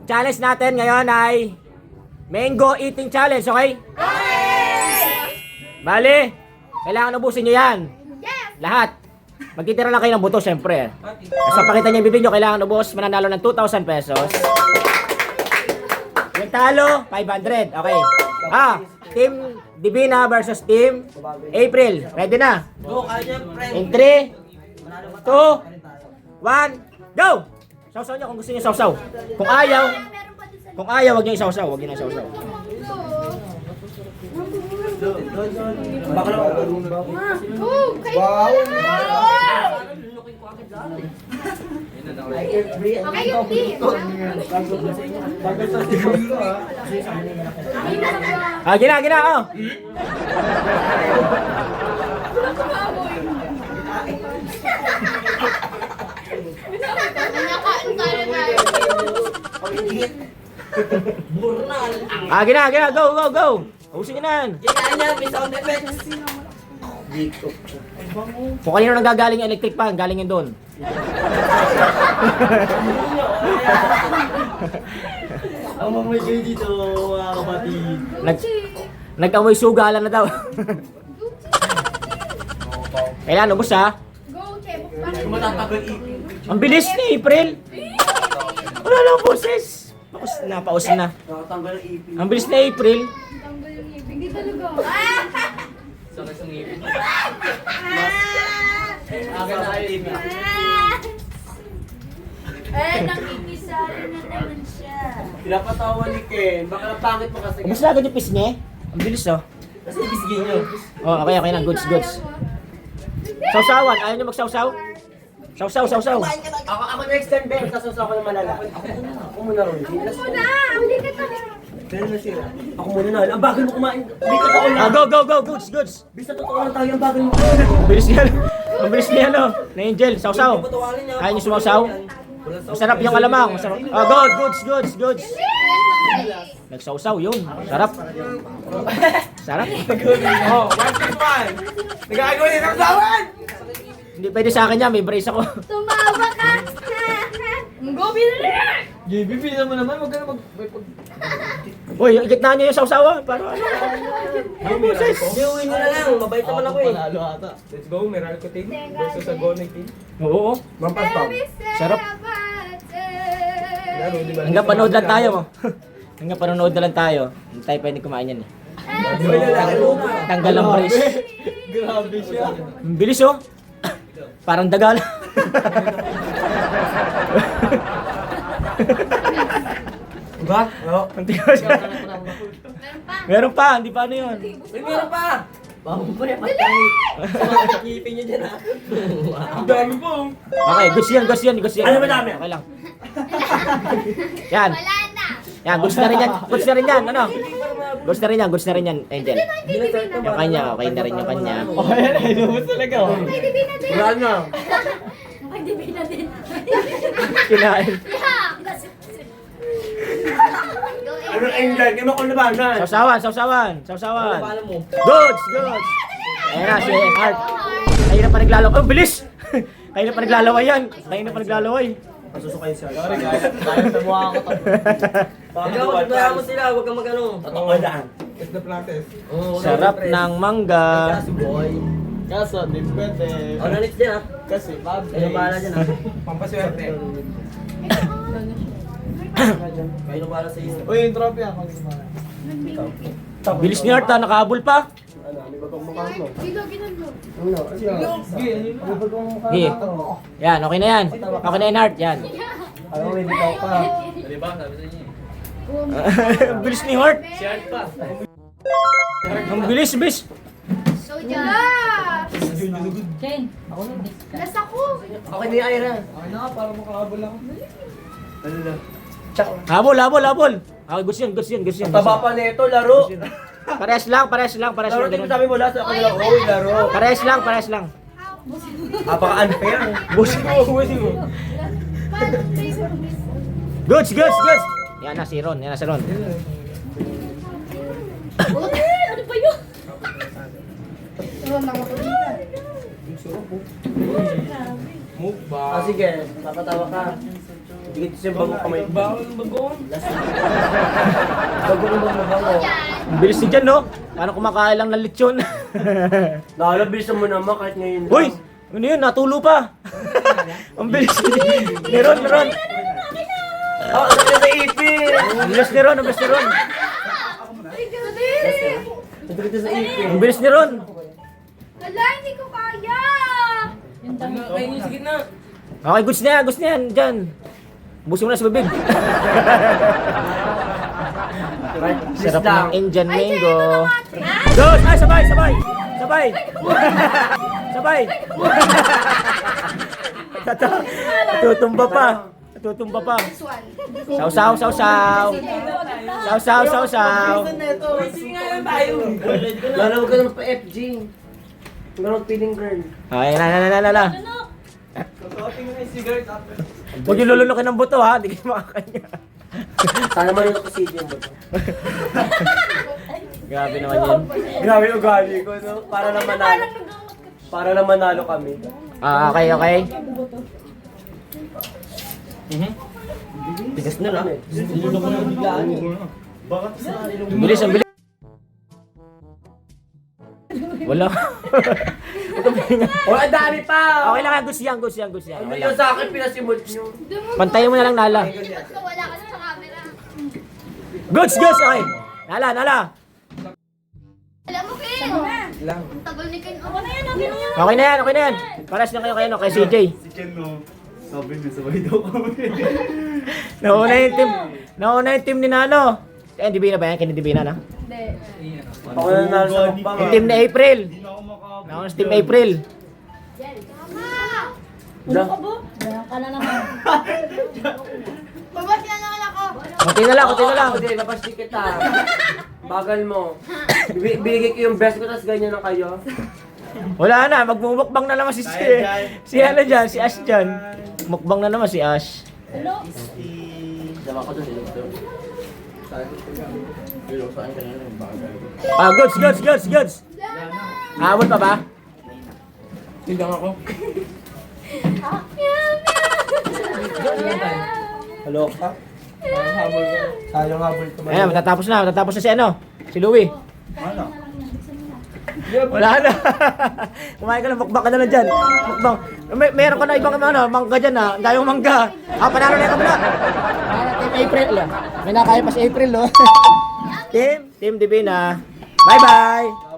challenge natin ngayon ay mango eating challenge, okay? Bali, kailangan ubusin nyo yan. Lahat. Magtitira lang kayo ng buto, syempre. Basta pakita niyo yung bibig nyo, kailangan ubos, mananalo ng 2,000 pesos. Yung talo, 500. Okay. Team Divina versus Team April. Ready na? In 3, 2, 1, go! Sausaw nyo kung gusto nyo sausaw. Kung ayaw, wag nyo isausaw. Wag nyo na isausaw. Gina, oh. Gina, go. Ubusin nyo na yan. Kung kanino nang gagaling yung electric pan, galing yun doon. Ang mamoy kayo dito, mga kapatid. Nag-amoy sugalan na daw. Kailan, ubos ha? Ang bilis ni April. Wala lang boses. Paus na. Nakatanggal ang ipin. Ang bilis ni April. Hindi talaga. Sakit sa ngipin. Nakikisali na naman siya. Pinapatawa ni Ken. Baka napangit mo kasi. Ubos na agad yung pis niya. Ang bilis oh. Kasi ibisgin nyo. Oh, okay na. Goods. Sausawan. Ayaw niyo magsawsaw? Sausaw. Ako next time, Ben. Sasusa ko ng malala. Ako muna ron. Huli ka to. Ben na sila. Ako muna na. Ang bagal mo kumain. Hindi ka totoo lang. Go. Goods. Bisa totoo lang tayo. Ang bagal mo. Ang bilis niya no. Na Angel, sausaw. Ayaw niyo sumausaw? Masarap yung alamang. Masarap. Goods. Nagsausaw yun. Sarap. Oh, 1 Nagagawa niya ng sawan! Hindi pwede sa akin yan. May brace ako. Tumawa ka. Gobi na rin. JB, pila mo naman. Huwag ka na Uy, gitna niyo yung sausawa. Para ano? Ano boses? Hindi, uwi nyo na lang. Mabait naman ako eh. Panalo ata. Let's go, Meralco team. Versus sa Gonay team. Oo. Mampas pa. Sarap. Laro, di ba? Hanggang panood lang tayo mo. Hanggang panonood na lang tayo. Hindi tayo pwede kumain yan eh. Tanggal ang brace. Grabe siya. Ang bilis oh. Parang dagal. Diba? Oo. Meron pa, hindi pa ano yun. May meron pa! Bago pa rin. Nakikipin nyo dyan ha. Ang dami po. Okay, goods yan. Ano ba dami? Okay lang. Yan. Wala na. Yan, goods na rin yan. Ano? Goods na rin yan, Angel. Yung kanya, okay na rin yung kanya. Okay, inubos talaga. May dibi na din. Wala na. May dibi na din. Kinain. Ano England? Kaya mo kung labanan. Sausawan. Paano mo? Goods. Ayan na, si Art. Kayo na pa naglalaway. Oh, bilis! Kayo na pa naglalaway. Masusukay siya. Sorry guys. Tayo sa mukha ko to. Ikaw, mo sila. Huwag kang mag-ano. Tatakodaan. It's the practice. Sarap ng mangga. Kasi boy. Kaso, di pwede. Ano next din ha? Kasi, Pablo. Kayo bahala dyan ha? Pampaswerte. Kayo na bahala sa isip. Uy, yung trophy ako. Bilis ni Art ha, nakahabol pa. Ano? May bagong mukha mo. Gilo, ginalo. Ano? May bagong mukha Sige. Yan, okay na yan. Okay na yan, Art. Yan. Alam mo, may bitaw ka. Di ba? Sabi sa inyo. Ang bilis ni Art. Si Art pa. Ang bilis. Soja. Las ako. Okay na yung Ira. Okay na nga, para makahabol ako. Ano na? Habol. Okay, goods yun. Taba pa nito, laro. Parehas lang. Laro, di ba sabi mo last? Ako lang, oy, laro. Parehas lang. Napaka-unfair. Busin mo. Goods. Yan na si Ron. Ano ba yun? Move ba? Ah, sige. Papatawa ka. Dikit siya bago kamay. Bawal ang bagong. Bago ng bango. Ang bilis ni Jan, no? Paano kumakain lang ng lechon? Nakalabisan mo naman kahit ngayon lang. Uy! Ano yun? Natulo pa! Ang bilis ni Ron, Ron! Oh, sakit sa ipin! Ang bilis ni Ron, ang bilis ni Ron! Ay, gabi! Sakit sa ipin. Ang bilis ni Ron! Wala, hindi ko kaya! Kayo yung sige na. Okay, goods na yan, Jan. Busin mo na sa bibig. Sarap ng Indian Ay, mango. ito na nga! Dos! Ay, sabay, sabay! Sabay! Sabay! Tutumba pa. Tutumba pa. This one. Sausaw, sausaw. Sausaw, sausaw. Sige nga lang tayo. Lalawag ka naman pa FG. Ganun feeling girl. Ay, na. Kakating na yung cigarette after. Huwag yung lulunukin ng buto, ha? Hindi kayo makakanya. Sana man yung presidium mo to. Grabe naman yun. Grabe yung ugali ko, no? Para lang manalo kami. Ah, okay, okay. Bigas na lang. Nilulok ko na biglaan eh. Ang bilis, ang bilis. Wala. Oh, ang dami pa! Okay lang yan, goods yan, goods yan, goods yan. Ano Okay yung lang. sa akin pinasimot nyo? Pantayin mo na lang, Nala. Wala ka sa camera. Goods, goods, okay. Nala, Nala. Alam mo, Ken! Ang tagal ni Ken. Ako na yan, okay na yan. Okay na yan, okay na yan. Paras na kayo kayo, no, kay CJ. Si Ken, no, sabi niya, sabay daw kami. Nauna yung team ni Nano. Eh, Divina ba yan? Kaya Divina na? Ako na nanalo sa mukbang. Yung team ni April. Hindi na ako makakabot. Nauna sa team April. Tama! Da. Babas na naman ako. Kunti na lang, kunti na lang. Ako din, napastik kita. Bagal mo. Bibigay ko yung best ko, tapos ganyan na kayo. Wala na, magmumukbang na naman si ano dyan, si Ash dyan. Mukbang na naman si Ash. Dama ko doon, Ah, goods, goods, goods, goods. Aabot pa ba? Tingnan ako. Hello ka? Habol ko. Sayang habol ko. Ayan, matatapos na si ano? Si Louie. Wala na. Kumain ka na, mukbang ka na lang dyan. Mukbang. Meron ka na ibang ano, mangga dyan ha. Ang dayong mangga. Ah, panalo na yung kabila. Team April. May nakaya pa si April, no? Team Divina. Bye-bye.